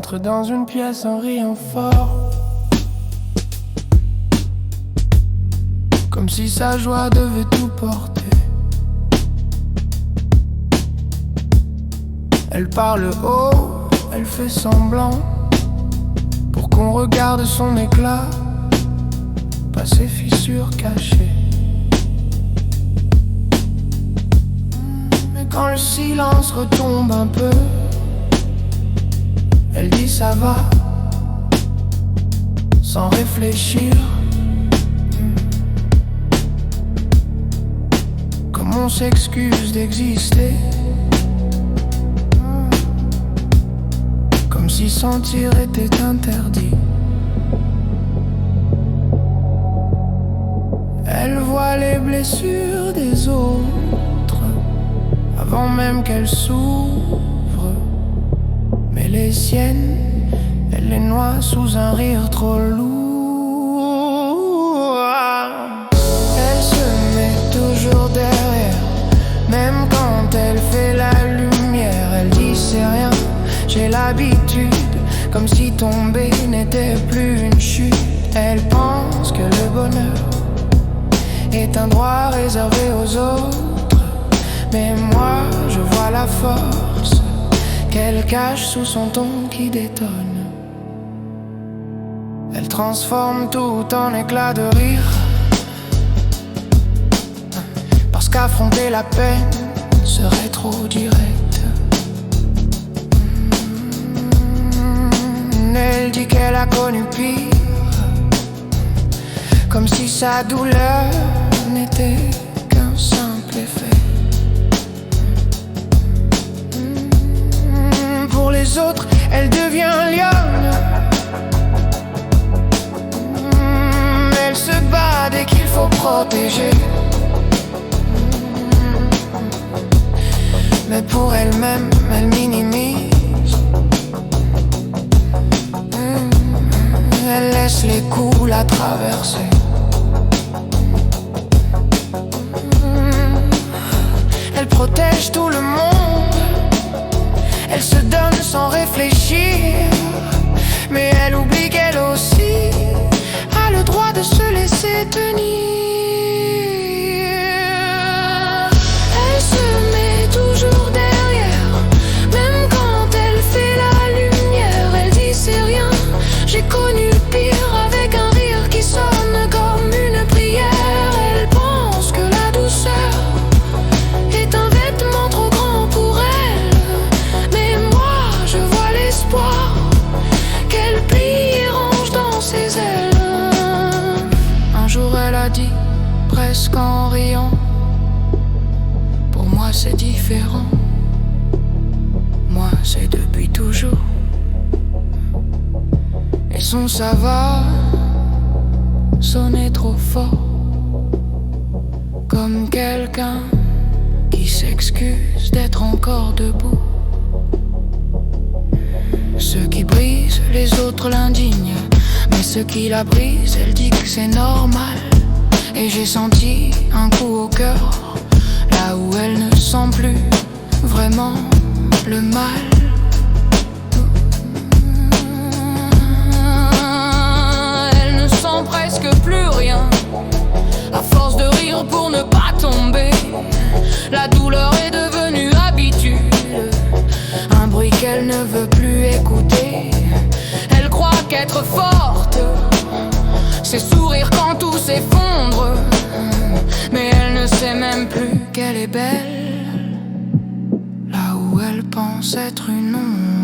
entre dans une pièce en riant fort, comme si sa joie devait tout porter. Elle parle haut, elle fait semblant, pour qu'on regarde son éclat, pas ses fissures cachées. Mais quand le silence retombe un peu, elle dit ça va, sans réfléchir. Comme on s'excuse d'exister, comme si sentir était interdit. Elle voit les blessures des autres avant même qu'elles s'ouvrent, mais les siennes, elle les noie sous un rire trop lourd. Elle se met toujours derrière, même quand elle fait la lumière. Elle dit c'est rien, j'ai l'habitude, comme si tomber n'était plus une chute. Elle pense que le bonheur est un droit réservé aux autres, mais moi je vois la force qu'elle cache sous son ton qui détonne. Elle transforme tout en éclat de rire, parce qu'affronter la peine serait trop direct. Elle dit qu'elle a connu pire, comme si sa douleur n'était qu'un simple effet. Pour les autres, elle devient lionne. Elle se bat dès qu'il faut protéger. Mais pour elle-même, elle minimise. Elle laisse les coups la traverser. Elle protège tout le monde, elle se donne sans réfléchir, mais elle oublie qu'elle aussi a le droit de se laisser tenir. Elle se met toujours derrière, même quand elle fait la lumière. Elle dit c'est rien, j'ai connu pire, avec un rire qui sonne comme une prière. Elle pense que la douceur est un vêtement trop grand pour elle, mais moi je vois l'espoir qu'elle plie et range dans ses ailes. Un jour elle a dit, presque en riant, pour moi c'est différent, moi c'est depuis toujours. Et son ça va sonnait trop fort, comme quelqu'un qui s'excuse d'être encore debout. Ceux qui brisent, les autres l'indignent, mais ceux qui la brisent, elle dit que c'est normal. Et j'ai senti un coup au cœur, là où elle ne sent plus vraiment le mal. Elle ne sent presque plus rien, à force de rire pour ne pas tomber. La douleur est devenue habitude, un bruit qu'elle ne veut plus écouter. Elle croit qu'être forte, c'est sourire quand tout s'effondre, mais elle ne sait même plus qu'elle est belle, là où elle pense être une ombre.